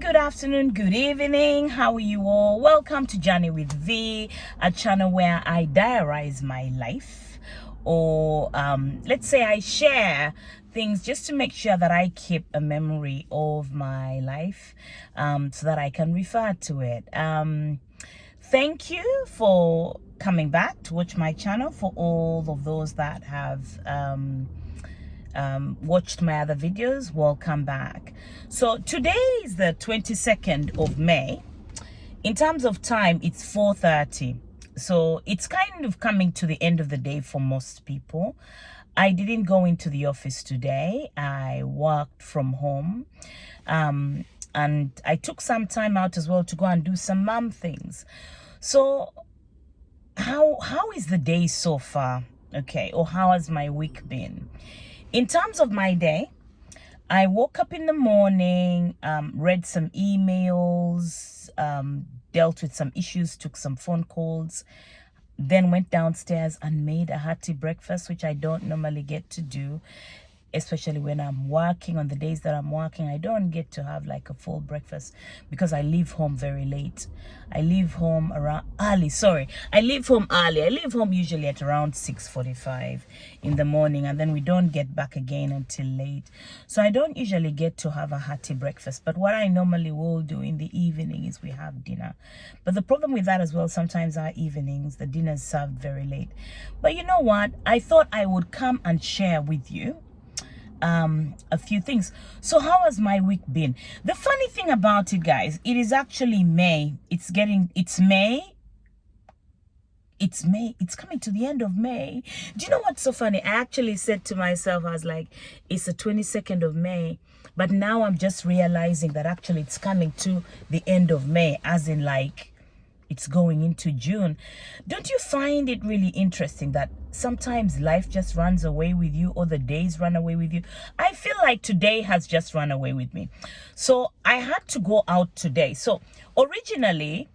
good afternoon, good evening. How are you all? Welcome to Journey with V, a channel where I diarize my life, or let's say I share things just to make sure that I keep a memory of my life, so that I can refer to it. Thank you for coming back to watch my channel. For all of those that have watched my other videos, welcome back. So today is the 22nd of May. In terms of time, it's 4:30, so it's kind of coming to the end of the day for most people. I didn't go into the office today. I worked from home, and I took some time out as well to go and do some mom things. So how is the day so far? Okay, or how has my week been? In terms of my day, I woke up in the morning, read some emails, dealt with some issues, took some phone calls, then went downstairs and made a hearty breakfast, which I don't normally get to do, especially when I'm working. On the days that I'm working, I don't get to have like a full breakfast because I leave home very late. I leave home early. I leave home early. I leave home usually at around 6:45 in the morning, and then we don't get back again until late. So I don't usually get to have a hearty breakfast. But what I normally will do in the evening is we have dinner. But the problem with that as well, sometimes our evenings, the dinner is served very late. But you know what? I thought I would come and share with you a few things. So how has my week been? The funny thing about it, guys, it is actually May. It's May. It's coming to the end of May. Do you know what's so funny? I actually said to myself, I was like, it's the 22nd of May. But now I'm just realizing that actually it's coming to the end of May, as in like it's going into June. Don't you find it really interesting that sometimes life just runs away with you, or the days run away with you? I feel like today has just run away with me. So I had to go out today. So originally,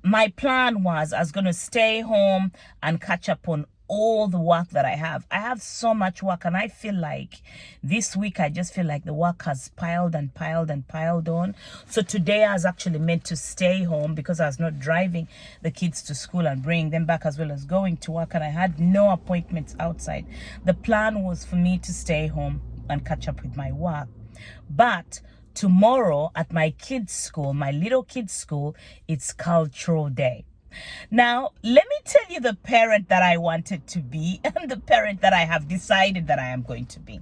my plan was I was going to stay home and catch up on all the work that I have. I have so much work, and I feel like this week I just feel like the work has piled and piled and piled on. So today I was actually meant to stay home because I was not driving the kids to school and bringing them back, as well as going to work, and I had no appointments outside. The plan was for me to stay home and catch up with my work. But tomorrow at my kids' school, my little kids' school, it's cultural day. Now, let me tell you the parent that I wanted to be and the parent that I have decided that I am going to be.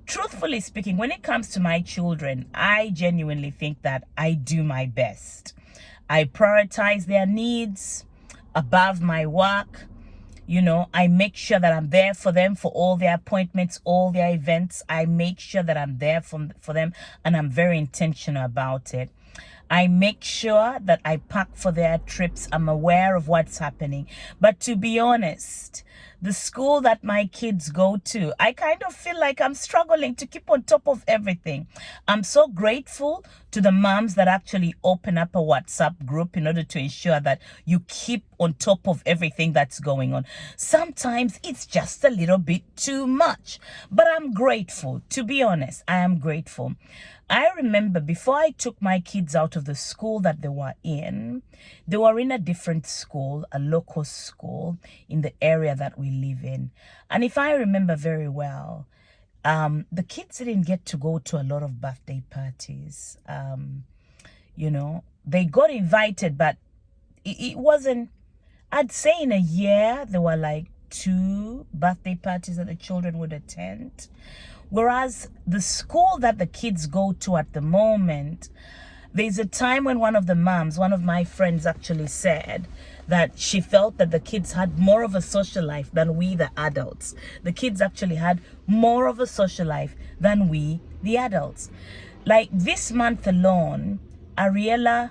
Truthfully speaking, when it comes to my children, I genuinely think that I do my best. I prioritize their needs above my work. You know, I make sure that I'm there for them for all their appointments, all their events. I make sure that I'm there for them, and I'm very intentional about it. I make sure that I pack for their trips. I'm aware of what's happening. But to be honest, the school that my kids go to, I kind of feel like I'm struggling to keep on top of everything. I'm so grateful to the moms that actually open up a WhatsApp group in order to ensure that you keep on top of everything that's going on. Sometimes it's just a little bit too much, but I'm grateful. To be honest, I am grateful. I remember before I took my kids out of the school that they were in a different school, a local school in the area that we live in. And if I remember very well, the kids didn't get to go to a lot of birthday parties. You know, they got invited, but it wasn't, I'd say in a year, there were like 2 birthday parties that the children would attend. Whereas the school that the kids go to at the moment, there's a time when one of my friends actually said that she felt that the kids had more of a social life than we, the adults. The kids actually had more of a social life than we, the adults. Like this month alone, Ariella,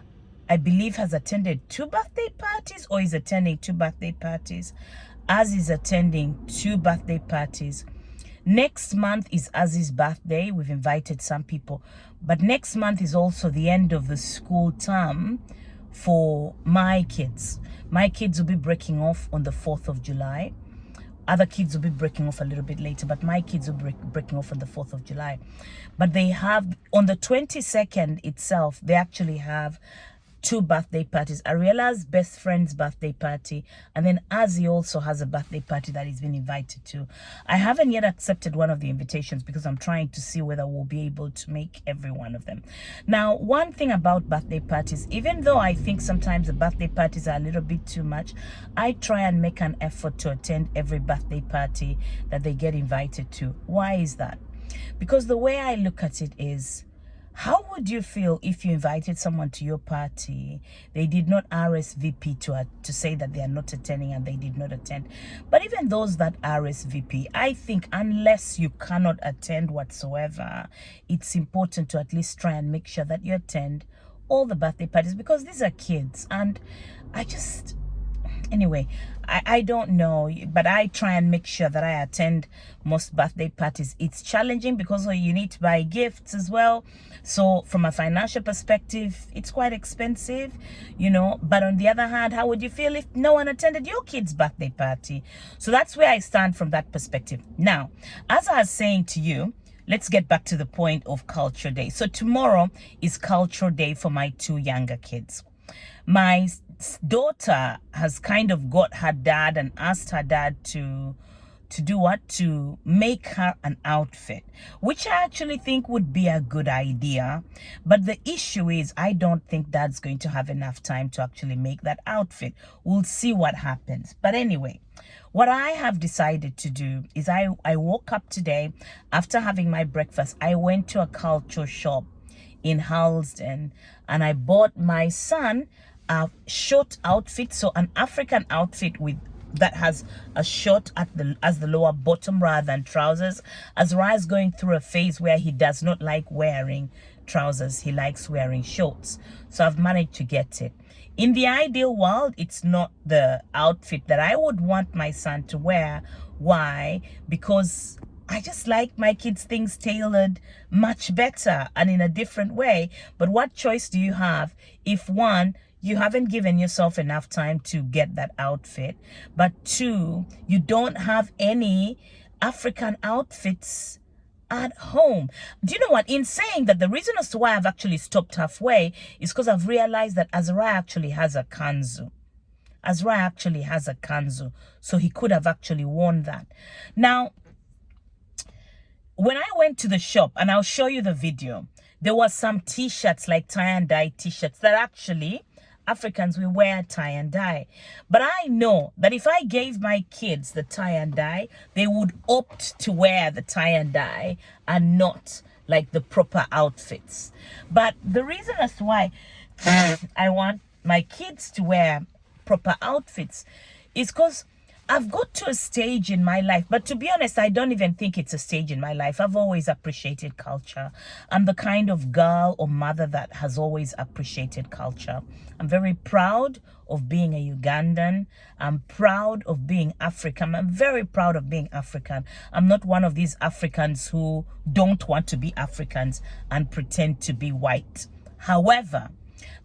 I believe, has attended 2 birthday parties, or is attending 2 birthday parties. Az is attending 2 birthday parties. Next month is Aziz's birthday. We've invited some people. But next month is also the end of the school term for my kids. My kids will be breaking off on the 4th of July. Other kids will be breaking off a little bit later, but my kids will be breaking off on the 4th of July. But they have, on the 22nd itself, they actually have 2 birthday parties. Ariela's best friend's birthday party, and then Azzy also has a birthday party that he's been invited to. I haven't yet accepted one of the invitations because I'm trying to see whether we'll be able to make every one of them. Now, one thing about birthday parties, even though I think sometimes the birthday parties are a little bit too much, I try and make an effort to attend every birthday party that they get invited to. Why is that? Because the way I look at it is, how would you feel if you invited someone to your party, they did not RSVP to say that they are not attending and they did not attend? But even those that RSVP, I think unless you cannot attend whatsoever, it's important to at least try and make sure that you attend all the birthday parties, because these are kids. And anyway, I don't know, but I try and make sure that I attend most birthday parties. It's challenging because you need to buy gifts as well. So from a financial perspective, it's quite expensive, you know. But on the other hand, how would you feel if no one attended your kid's birthday party? So that's where I stand from that perspective. Now, as I was saying to you, let's get back to the point of Culture Day. So tomorrow is Culture Day for my 2 younger kids. My daughter has kind of got her dad and asked her dad to do what? To make her an outfit, which I actually think would be a good idea. But the issue is, I don't think dad's going to have enough time to actually make that outfit. We'll see what happens. But anyway, what I have decided to do is I woke up today after having my breakfast. I went to a culture shop in Halsden and I bought my son a short outfit, so an African outfit that has a short as the lower bottom rather than trousers, as Rai's going through a phase where he does not like wearing trousers. He likes wearing shorts. So I've managed to get it. In the ideal world, it's not the outfit that I would want my son to wear. Why? Because I just like my kids' things tailored much better and in a different way. But what choice do you have if, one, you haven't given yourself enough time to get that outfit, but 2, you don't have any African outfits at home? Do you know what? In saying that, the reason as to why I've actually stopped halfway is because I've realized that Azrai actually has a kanzu. Azrai actually has a kanzu, so he could have actually worn that. Now, when I went to the shop, and I'll show you the video, there was some t-shirts, like tie and dye t-shirts, that actually Africans, we wear tie and dye. But I know that if I gave my kids the tie and dye, they would opt to wear the tie and dye and not like the proper outfits. But the reason as to why I want my kids to wear proper outfits is because I've got to a stage in my life, but to be honest, I don't even think it's a stage in my life. I've always appreciated culture. I'm the kind of girl or mother that has always appreciated culture. I'm very proud of being a Ugandan. I'm proud of being African. I'm very proud of being African. I'm not one of these Africans who don't want to be Africans and pretend to be white. However,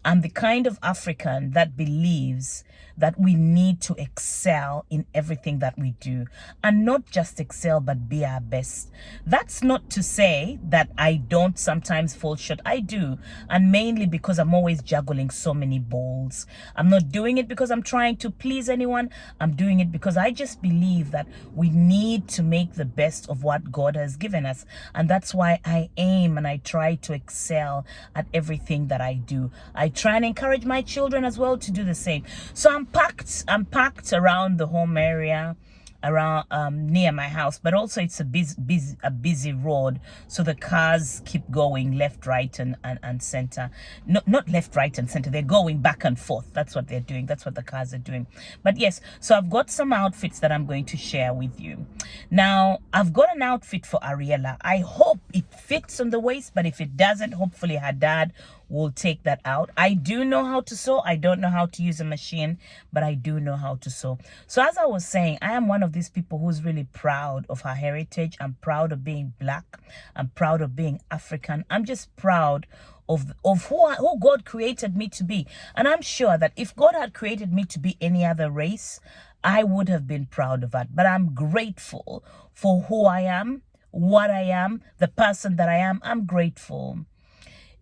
I'm the kind of African that believes that we need to excel in everything that we do, and not just excel, but be our best. That's not to say that I don't sometimes fall short. I do, and mainly because I'm always juggling so many balls. I'm not doing it because I'm trying to please anyone. I'm doing it because I just believe that we need to make the best of what God has given us, and that's why I aim and I try to excel at everything that I do. I try and encourage my children as well to do the same. So I'm packed around the home area, around near my house, but also it's a busy road, so the cars keep going left, right, and center. Not left, right, and center. They're going back and forth. That's what they're doing. That's what the cars are doing. But yes, so I've got some outfits that I'm going to share with you. Now, I've got an outfit for Ariela. I hope it fits on the waist, but if it doesn't, hopefully her dad will take that out. I do know how to sew. I don't know how to use a machine, but I do know how to sew. So as I was saying, I am one of these people who's really proud of her heritage. I'm proud of being black. I'm proud of being African. I'm just proud of who God created me to be. And I'm sure that if God had created me to be any other race, I would have been proud of that. But I'm grateful for who I am, what I am, the person that I am. I'm grateful.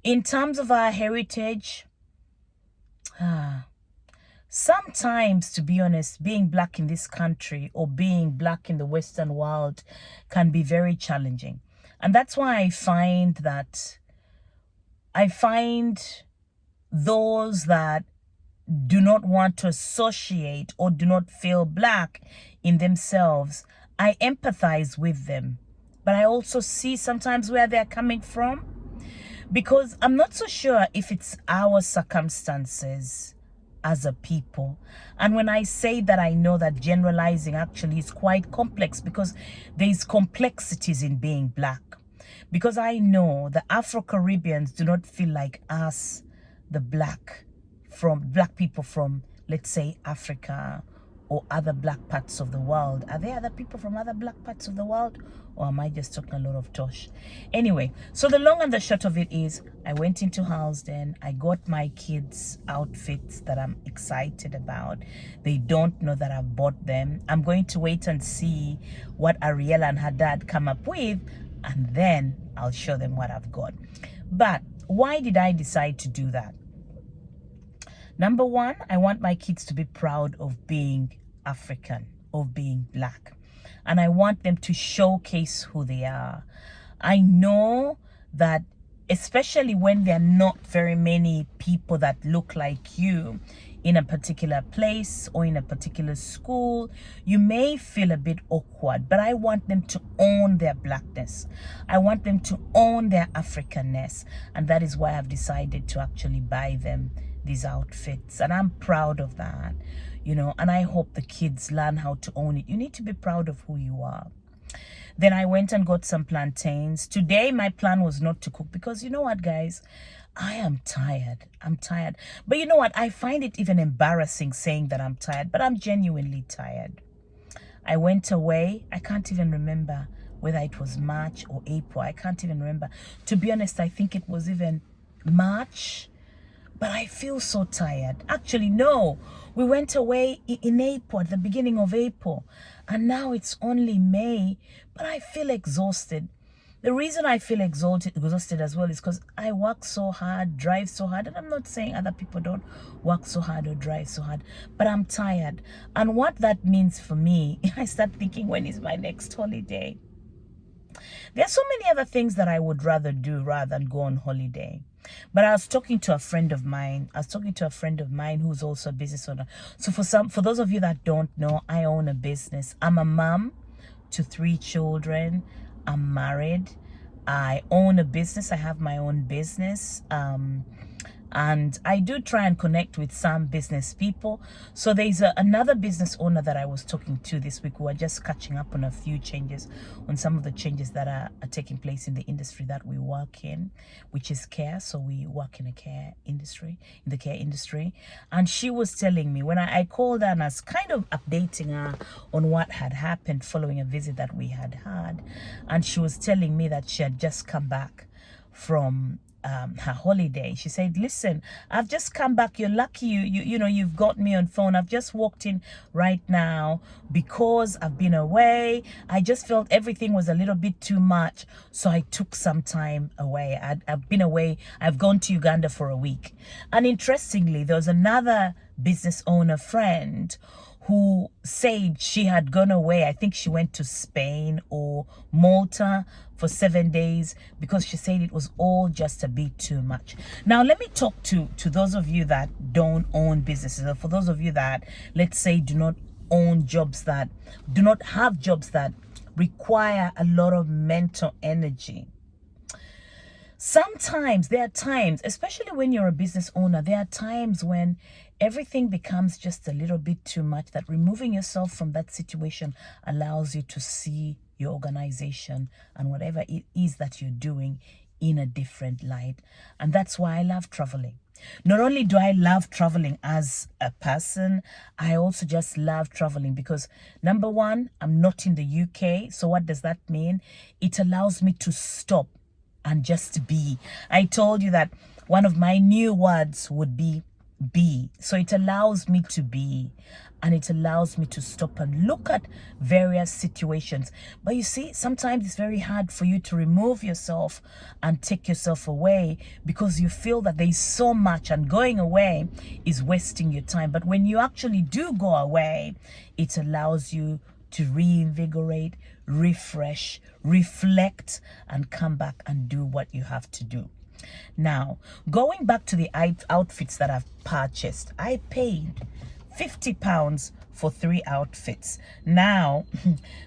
In terms of our heritage, sometimes, to be honest, being black in this country or being black in the Western world can be very challenging. And that's why I find those that do not want to associate or do not feel black in themselves, I empathize with them. But I also see sometimes where they're coming from, because I'm not so sure if it's our circumstances as a people. And when I say that, I know that generalizing actually is quite complex, because there's complexities in being black. Because I know the Afro-Caribbeans do not feel like us, the black people from, let's say, Africa or other black parts of the world. Are there other people from other black parts of the world? Or am I just talking a lot of tosh? Anyway, so the long and the short of it is, I went into Housden. I got my kids outfits that I'm excited about. They don't know that I've bought them. I'm going to wait and see what Ariella and her dad come up with, and then I'll show them what I've got. But why did I decide to do that? Number one, I want my kids to be proud of being African, of being black. And I want them to showcase who they are. I know that especially when there are not very many people that look like you in a particular place or in a particular school, you may feel a bit awkward, but I want them to own their blackness. I want them to own their Africanness. And that is why I've decided to actually buy them these outfits. And I'm proud of that, you know, and I hope the kids learn how to own it. You need to be proud of who you are. Then I went and got some plantains. Today, my plan was not to cook because, you know what, guys? I am tired. I'm tired. But you know what? I find it even embarrassing saying that I'm tired, but I'm genuinely tired. I went away. I can't even remember whether it was March or April. I can't even remember. To be honest, I think it was even March. But I feel so tired. Actually, no. We went away in April, at the beginning of April. And now it's only May. But I feel exhausted. The reason I feel exhausted as well is because I work so hard, drive so hard. And I'm not saying other people don't work so hard or drive so hard. But I'm tired. And what that means for me, I start thinking, when is my next holiday? There are so many other things that I would rather do rather than go on holiday. But I was talking to a friend of mine. Who's also a business owner. So for those of you that don't know, I own a business. I'm a mom to 3 children. I'm married. I own a business. I have my own business. And I do try and connect with some business people. So there's another business owner that I was talking to this week. We are just catching up on a few changes, on some of the changes that are taking place in the industry that we work in, which is care. So we work in the care industry. And she was telling me, when I called her and I was kind of updating her on what had happened following a visit that we had had. And she was telling me that she had just come back from her holiday. She said, listen, I've just come back. You're lucky you know you've got me on phone. I've just walked in right now because I've been away. I just felt everything was a little bit too much, so I took some time away. I've been away. I've gone to Uganda for a week. And interestingly, there was another business owner friend who said she had gone away. I think she went to Spain or Malta for 7 days because she said it was all just a bit too much. Now, let me talk to those of you that don't own businesses, or for those of you that, let's say, do not have jobs that require a lot of mental energy. Sometimes there are times, especially when you're a business owner, there are times when everything becomes just a little bit too much, that removing yourself from that situation allows you to see your organization and whatever it is that you're doing in a different light. And that's why I love traveling. Not only do I love traveling as a person, I also just love traveling because, number one, I'm not in the UK. So what does that mean? It allows me to stop and just be. I told you that one of my new words would be so it allows me to be, and it allows me to stop and look at various situations. But you see, sometimes it's very hard for you to remove yourself and take yourself away because you feel that there's so much, and going away is wasting your time. But when you actually do go away, it allows you to reinvigorate, refresh, reflect, and come back and do what you have to do. Now, going back to the outfits that I've purchased, I paid £50 for 3 outfits. Now,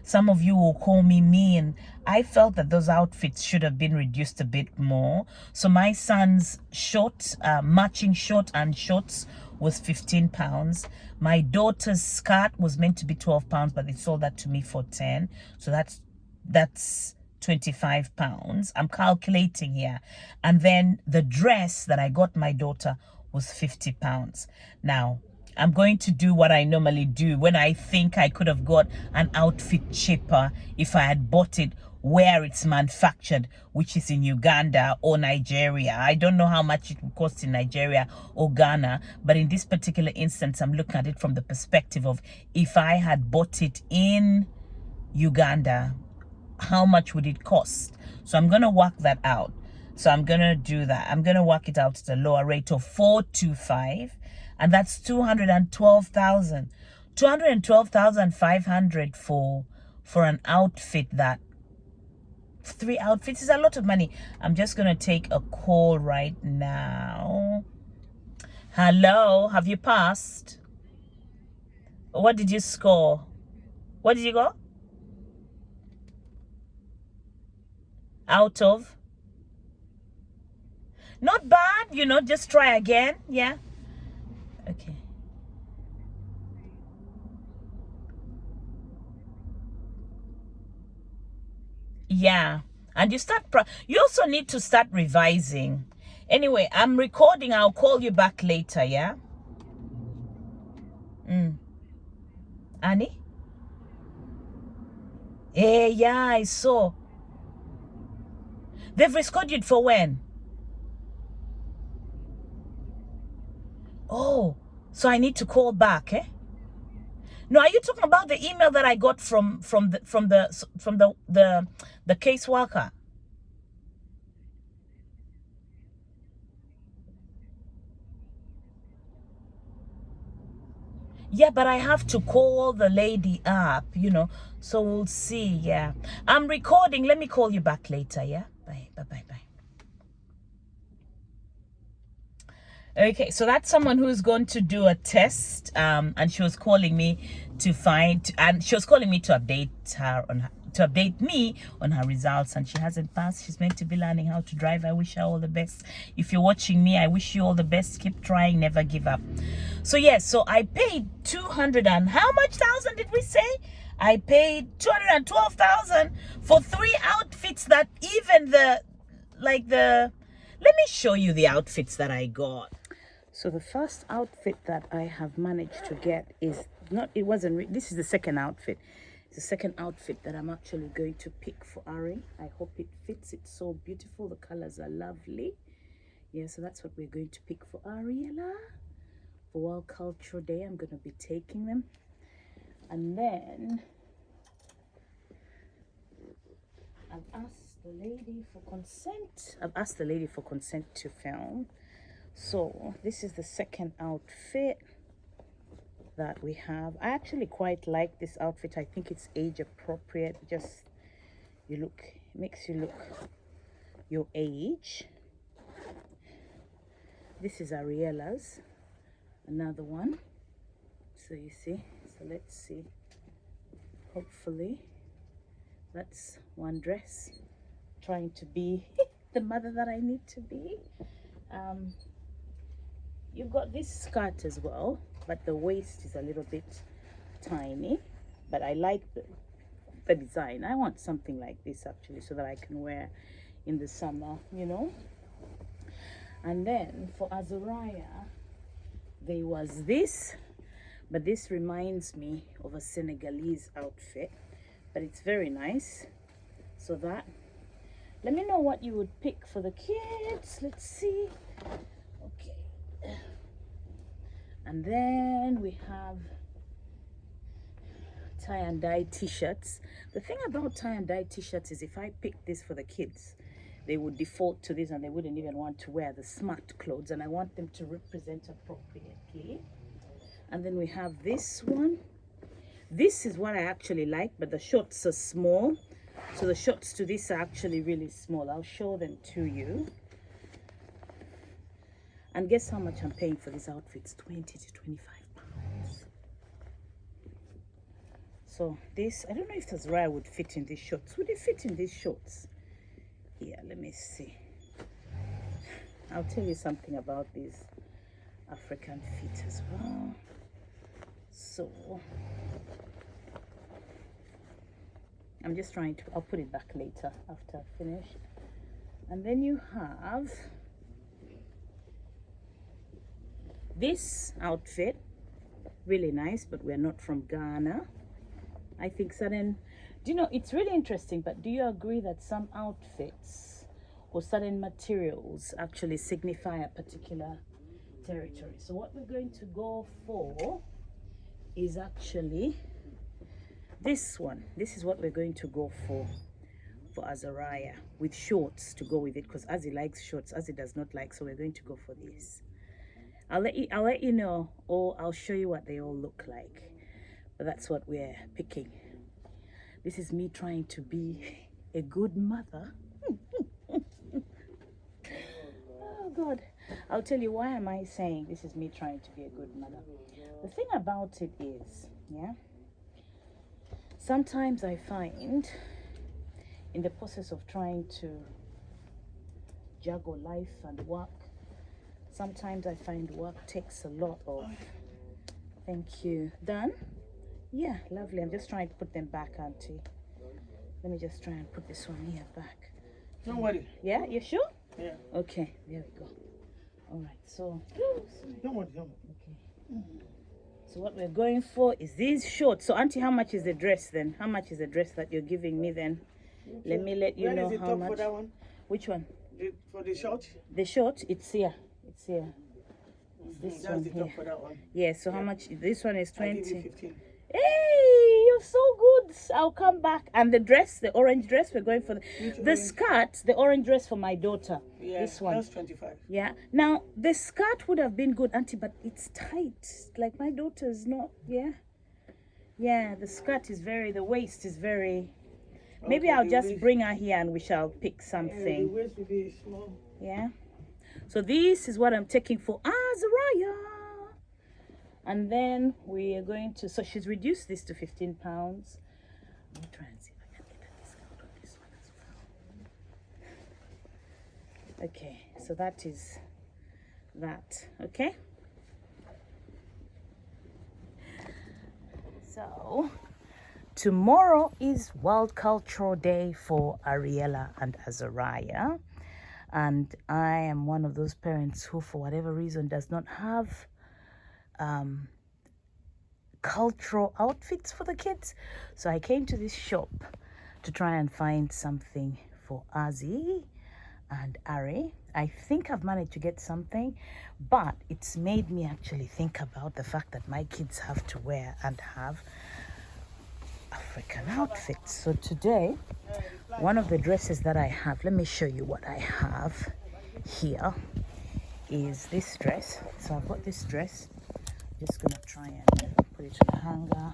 some of you will call me mean. I felt that those outfits should have been reduced a bit more. So my son's short, matching short and shorts was £15. My daughter's skirt was meant to be £12, but they sold that to me for 10. So that's £25. I'm calculating here. And then the dress that I got my daughter was £50. Now, I'm going to do what I normally do when I think I could have got an outfit cheaper if I had bought it where it's manufactured, which is in Uganda or Nigeria. I don't know how much it would cost in Nigeria or Ghana, but in this particular instance, I'm looking at it from the perspective of if I had bought it in Uganda, how much would it cost? So I'm going to work that out. So I'm going to do that. I'm going to work it out at a lower rate of 425, and that's 212,000. 212,500 for an outfit. That 3 outfits is a lot of money. I'm just going to take a call right now. Hello, have you passed? What did you score? What did you go? Out of? Not bad, you know, just try again. Yeah. Okay. Yeah. And you also need to start revising. Anyway, I'm recording. I'll call you back later, yeah? Annie? Yeah, I saw. They've rescheduled for when? Oh, so I need to call back, eh? No, are you talking about the email that I got from the caseworker? Yeah, but I have to call the lady up, you know. So we'll see. Yeah, I'm recording. Let me call you back later. Yeah, bye, bye, bye, bye. Okay, so that's someone who's going to do a test, and she was calling me to update her on to update me on her results, and she hasn't passed. She's meant to be learning how to drive. I wish her all the best. If you're watching me, I wish you all the best. Keep trying, never give up. So yes, so I paid 200 and how much thousand did we say? I paid 212,000 for 3 outfits that even let me show you the outfits that I got. So the first outfit that I have managed to get is this is the second outfit. It's the second outfit that I'm actually going to pick for Ari. I hope it fits. It's so beautiful. The colors are lovely. Yeah, so that's what we're going to pick for Ariella. For World Culture Day, I'm going to be taking them. And then I've asked the lady for consent. To film. So this is the second outfit that we have. I actually quite like this outfit. I think it's age appropriate. Makes you look your age. This is Ariella's, another one. So you see, so let's see. Hopefully that's one dress. Trying to be the mother that I need to be. You've got this skirt as well, but the waist is a little bit tiny, but I like the design. I want something like this actually, so that I can wear in the summer, you know. And then for Azariah, there was this, but this reminds me of a Senegalese outfit, but it's very nice. So that, let me know what you would pick for the kids. Let's see. Okay. And then we have tie and dye t-shirts. The thing about tie and dye t-shirts is if I pick this for the kids, they would default to this and they wouldn't even want to wear the smart clothes, and I want them to represent appropriately. And then we have this one. This is what I actually like, but the shorts are small. So the shorts to this are actually really small. I'll show them to you. And guess how much I'm paying for these outfits? 20 to 25 pounds. So this, I don't know if Azariah would fit in these shorts. Would it fit in these shorts? Yeah, let me see. I'll tell you something about these African feet as well. So I'm just trying to, I'll put it back later after I finish. And then you have this outfit, really nice, but we're not from Ghana. I think certain, do you know, it's really interesting, but do you agree that some outfits or certain materials actually signify a particular territory? So what we're going to go for is actually this one. This is what we're going to go for Azariah, with shorts to go with it, because Azzy likes shorts, Azzy does not like, so we're going to go for this. I'll let you know, or I'll show you what they all look like. But that's what we're picking. This is me trying to be a good mother. Oh God. I'll tell you, why am I saying this is me trying to be a good mother? The thing about it is, yeah, sometimes I find in the process of trying to juggle life and work, sometimes I find work takes a lot of, thank you, done? Yeah, lovely. I'm just trying to put them back, Auntie. Let me just try and put this one here back. Don't worry. Yeah, you sure? Yeah. Okay, there we go. All right, so. Don't worry. Okay. So what we're going for is these shorts. So Auntie, how much is the dress then? How much is the dress that you're giving me then? Okay. Let me let you know how much. For that one? Which one? For the short? The short, it's here. It's here. It's this That's one the here. top for that one. Yeah, so how much? This one is 20. I'll give you 15. Hey, you're so good. I'll come back. And the dress, the orange dress, we're going for the skirt, the orange dress for my daughter. Yeah, this one. That's 25. Yeah. Now, the skirt would have been good, Auntie, but it's tight. Like my daughter's not, yeah. Yeah, the skirt is very, the waist is very, maybe I'll just bring her here and we shall pick something. The waist will be small. Yeah. So this is what I'm taking for Azariah. And then we are going to, so she's reduced this to 15 pounds. Let me try and see if I can get a discount on this one as well. Okay, so that is that, okay? So, tomorrow is World Cultural Day for Ariella and Azariah. And I am one of those parents who, for whatever reason, does not have cultural outfits for the kids. So I came to this shop to try and find something for Azzy and Ari. I think I've managed to get something, but it's made me actually think about the fact that my kids have to wear and have African outfits. So today, one of the dresses that I have, let me show you what I have here, is this dress. So I've got this dress. Just gonna try and put it on a hanger.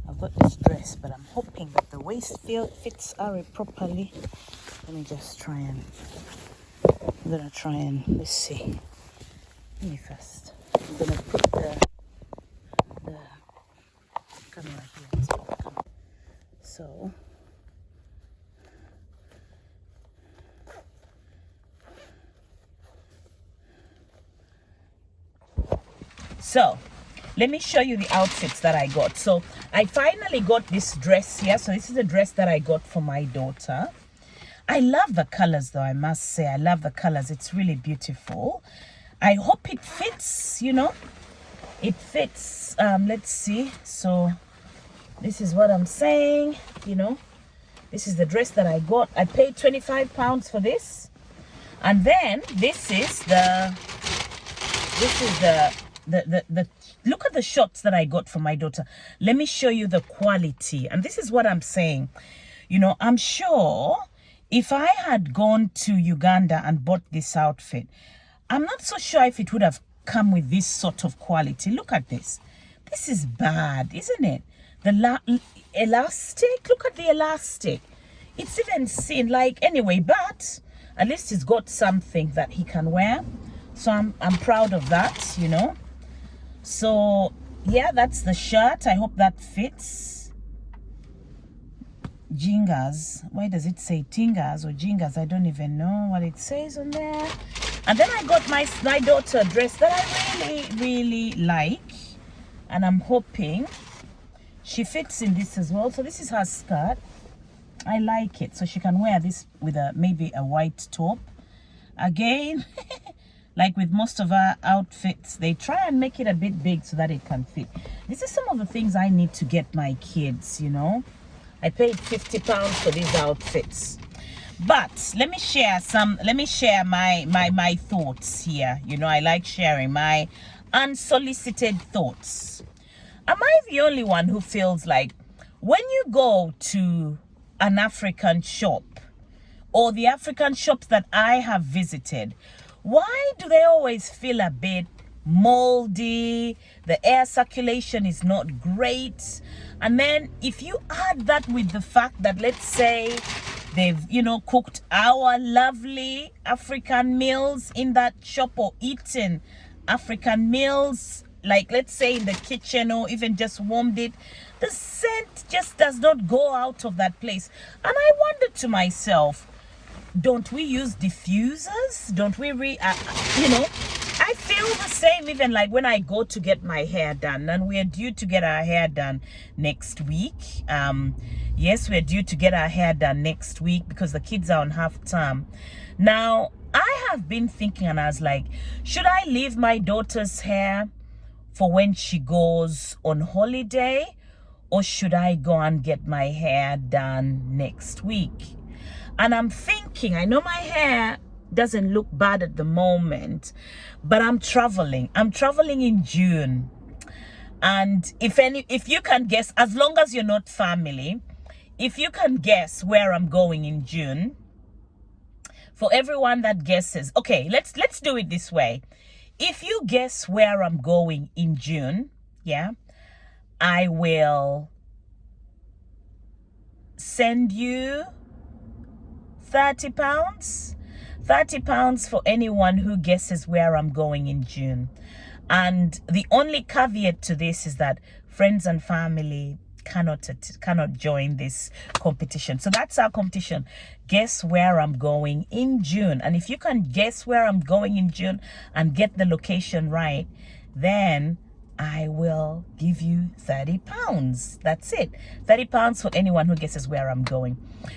I've got this dress, but I'm hoping that the waist fits Ari properly. Let me just try and, I'm gonna try and, let's see. Let me first. I'm gonna put the camera here. So let me show you the outfits that I got. So I finally got this dress here. So this is the dress that I got for my daughter. I love the colors though, I must say. I love the colors. It's really beautiful. I hope it fits, you know. It fits. Let's see. So this is what I'm saying, you know. This is the dress that I got. I paid 25 pounds for this. And then this is the look at the shots that I got for my daughter. Let me show you the quality. And this is what I'm saying. You know, I'm sure if I had gone to Uganda and bought this outfit, I'm not so sure if it would have come with this sort of quality. Look at this. This is bad, isn't it? The elastic, look at the elastic. It's even seen like, anyway, but at least he's got something that he can wear. So I'm proud of that, you know. So yeah, that's the shirt. I hope that fits. Jingas. Why does it say tingas or jingas? I don't even know what it says on there. And then I got my daughter a dress that I really like. And I'm hoping she fits in this as well. So this is her skirt. I like it. So she can wear this with maybe a white top. Again, like with most of our outfits, they try and make it a bit big so that it can fit. This is some of the things I need to get my kids, you know. I paid £50 for these outfits. But let me share my thoughts here. You know, I like sharing my unsolicited thoughts. Am I the only one who feels like when you go to an African shop or the African shops that I have visited, why do they always feel a bit moldy? The air circulation is not great. And then if you add that with the fact that, let's say, they've, you know, cooked our lovely African meals in that shop or eaten African meals, like let's say in the kitchen, or even just warmed it, the scent just does not go out of that place. And I wondered to myself, don't we use diffusers? Don't we you know, I feel the same even like when I go to get my hair done, and we're due to get our hair done next week. Yes, we're due to get our hair done next week because the kids are on half term. Now, I have been thinking, and I was like, should I leave my daughter's hair for when she goes on holiday, or should I go and get my hair done next week? And I'm thinking, I know my hair doesn't look bad at the moment, but I'm traveling in June. And if you can guess, as long as you're not family, if you can guess where I'm going in June, for everyone that guesses, okay, let's do it this way. If you guess where I'm going in June, yeah, I will send you £30. £30 for anyone who guesses where I'm going in June. And the only caveat to this is that friends and family cannot join this competition. So that's our competition. Guess where I'm going in June. And if you can guess where I'm going in June and get the location right, then I will give you £30. That's it. £30 for anyone who guesses where I'm going.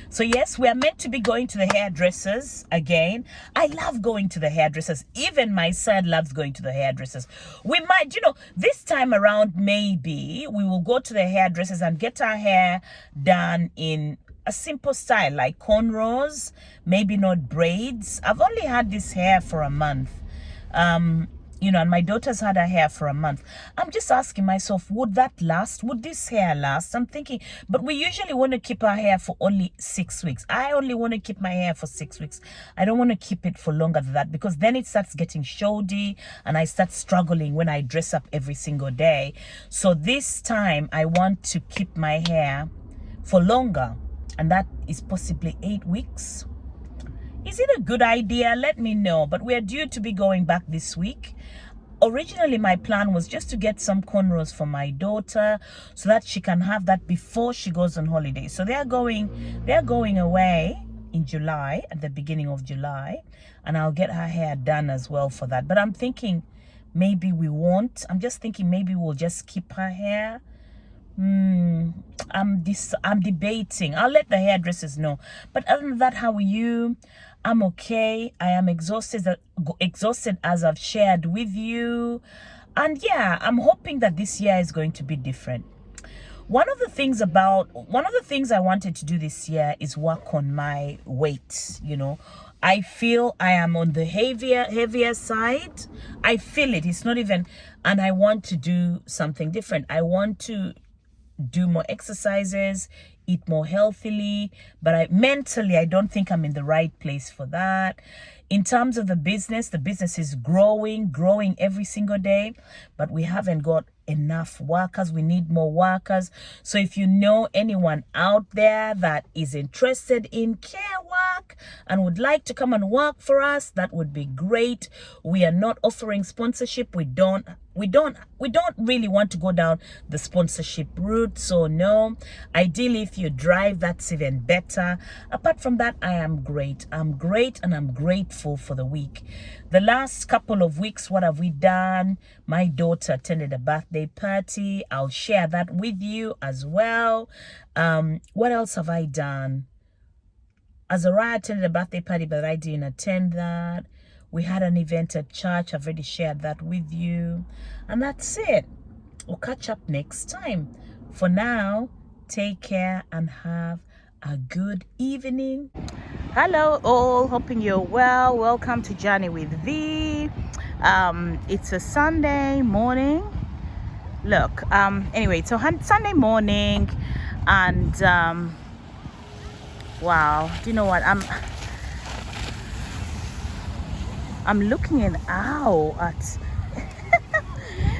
So yes, we are meant to be going to the hairdressers again. I love going to the hairdressers. Even my son loves going to the hairdressers. We might, you know, this time around, maybe we will go to the hairdressers and get our hair done in a simple style, like cornrows, maybe not braids. I've only had this hair for a month. You know, and my daughter's had her hair for a month. I'm just asking myself, would that last? Would this hair last? I'm thinking, but we usually want to keep our hair for only 6 weeks. I only want to keep my hair for 6 weeks. I don't want to keep it for longer than that, because then it starts getting shoddy and I start struggling when I dress up every single day. So this time I want to keep my hair for longer, and that is possibly 8 weeks. Is it a good idea? Let me know. But we're due to be going back this week. Originally, my plan was just to get some cornrows for my daughter so that she can have that before she goes on holiday. So they're going away in July, at the beginning of July, and I'll get her hair done as well for that. But I'm thinking maybe we won't. I'm just thinking maybe we'll just keep her hair. I'm debating. I'll let the hairdressers know. But other than that, how are you? I'm okay. I am exhausted as I've shared with you. And yeah, I'm hoping that this year is going to be different. One of the things I wanted to do this year is work on my weight, you know. I feel I am on the heavier side. I feel it. It's not even, and I want to do something different. I want to do more exercises, eat more healthily, but mentally I don't think I'm in the right place for that. In terms of the business is growing every single day, but we haven't got enough workers. We need more workers. So if you know anyone out there that is interested in care work and would like to come and work for us, that would be great. We are not offering sponsorship. We don't really want to go down the sponsorship route. So no, ideally if you drive, that's even better. Apart from that, I am great. I'm great, and I'm grateful for the week. The last couple of weeks, what have we done? My daughter attended a birthday party. I'll share that with you as well. What else have I done? Azariah attended a birthday party, but I didn't attend that. We had an event at church. I've already shared that with you. And that's it. We'll catch up next time. For now, take care and have a good evening. Hello all, hoping you're well. Welcome to Journey with V. It's a Sunday morning. Look, anyway, so Sunday morning, and wow, do you know what? I'm looking out at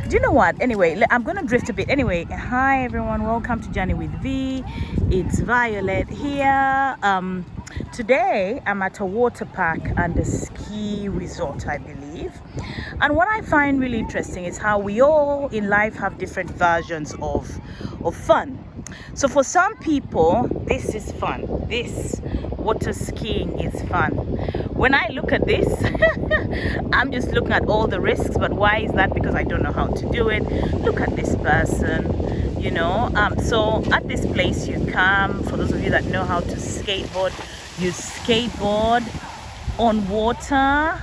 do you know what? Anyway, I'm gonna drift a bit. Anyway, hi everyone, welcome to Journey with V. It's Violet here. Today I'm at a water park and a ski resort, I believe. And what I find really interesting is how we all in life have different versions of fun. So for some people, this is fun. This water skiing is fun. When I look at this, I'm just looking at all the risks. But why is that? Because I don't know how to do it. Look at this person, you know. So at this place you come, for those of you that know how to skateboard, you skateboard on water,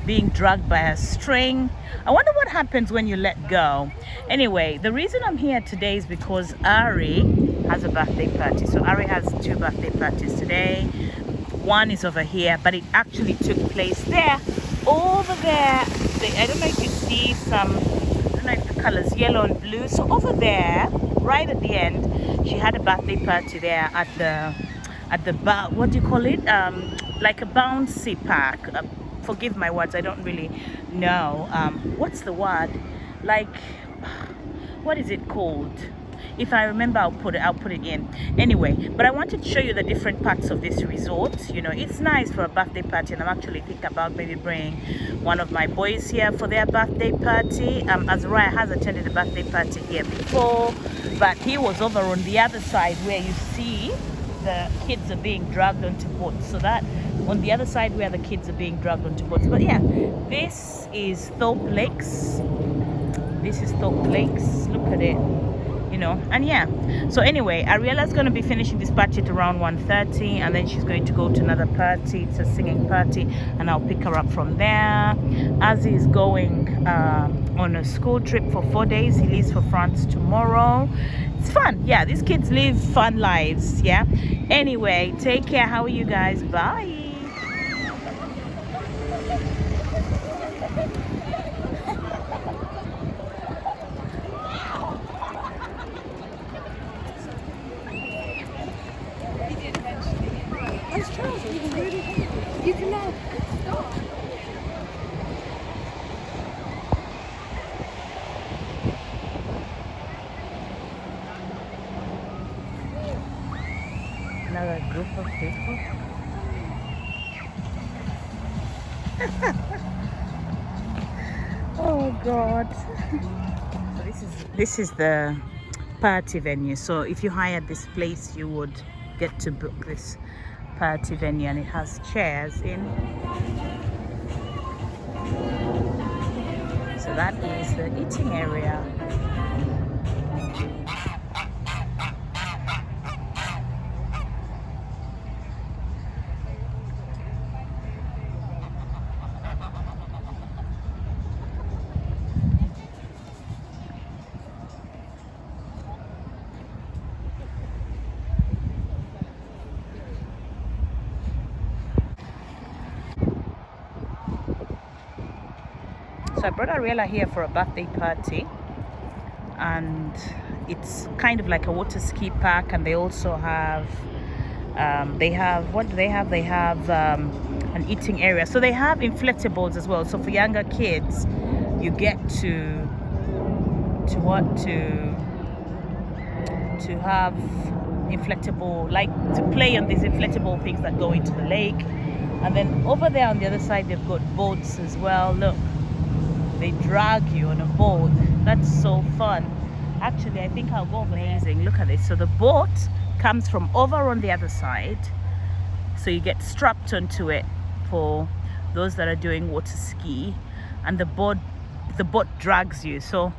being dragged by a string. I wonder what happens when you let go. Anyway, the reason I'm here today is because Ari has a birthday party. So Ari has 2 birthday parties today. One is over here, but it actually took place there, over there. I don't know if you see some, I don't know if the colors yellow and blue. So over there, right at the end, she had a birthday party there at the bar. What do you call it? Like a bouncy park. Forgive my words, I don't really know. What's the word? Like, what is it called? If I remember, I'll put it in. Anyway, but I wanted to show you the different parts of this resort. You know, it's nice for a birthday party, and I'm actually thinking about maybe bringing one of my boys here for their birthday party. Azariah has attended a birthday party here before, but he was over on the other side where you see the kids are being dragged onto boats. So that on the other side where the kids are being dragged onto boats. But yeah, this is Thorpe Lakes. This is Thorpe Lakes. Look at it. You know, and yeah, so anyway, Ariella's going to be finishing this party at around 1:30, and then she's going to go to another party. It's a singing party, and I'll pick her up from there. Azzy is going on a school trip for 4 days. He leaves for France tomorrow. It's fun. Yeah, these kids live fun lives. Yeah, anyway, take care. How are you guys? Bye. You can now stop. Another group of people. Oh God. So this is the party venue. So if you hired this place, you would get to book this party venue, and it has chairs in. So that is the eating area. So I brought Ariella here for a birthday party, and it's kind of like a water ski park, and they also have what do they have? They have an eating area. So they have inflatables as well. So for younger kids, you get to have inflatable, like to play on these inflatable things that go into the lake. And then over there on the other side, they've got boats as well. Look, they drag you on a boat. That's so fun. Actually, I think I'll go over. Amazing. Look at this. So the boat comes from over on the other side, so you get strapped onto it for those that are doing water ski, and the boat drags you. So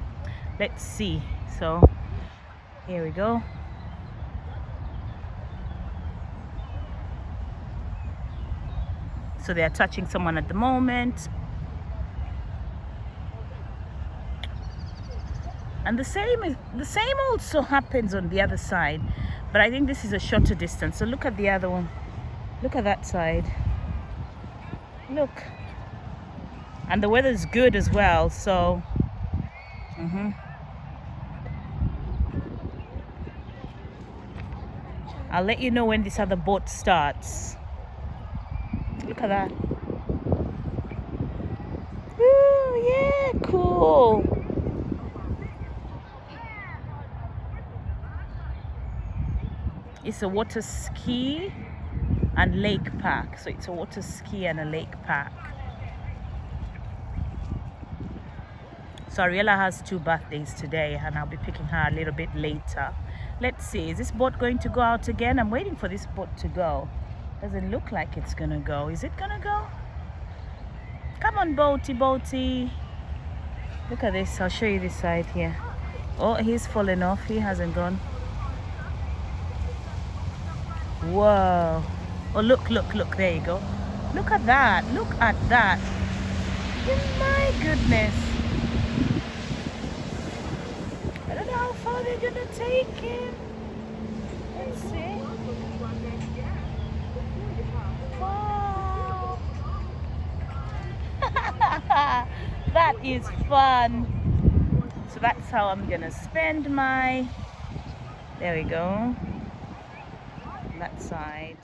let's see. So here we go. So they are touching someone at the moment, and the same also happens on the other side, but I think this is a shorter distance. So look at the other one. Look at that side. Look, and the weather is good as well. So I'll let you know when this other boat starts. Look at that. Ooh, yeah, cool. It's a water ski and lake park. So it's a water ski and a lake park. So Ariella has 2 birthdays today, and I'll be picking her a little bit later. Let's see, is this boat going to go out again? I'm waiting for this boat to go. Doesn't look like it's gonna go. Is it gonna go? Come on, boaty. Look at this. I'll show you this side here. Oh, he's fallen off. He hasn't gone. Whoa. Oh, look. There you go. Look at that. Look at that. Oh, my goodness. I don't know how far they're gonna take him. Let's see. Wow. That is fun. So that's how I'm gonna spend my, there we go, that side.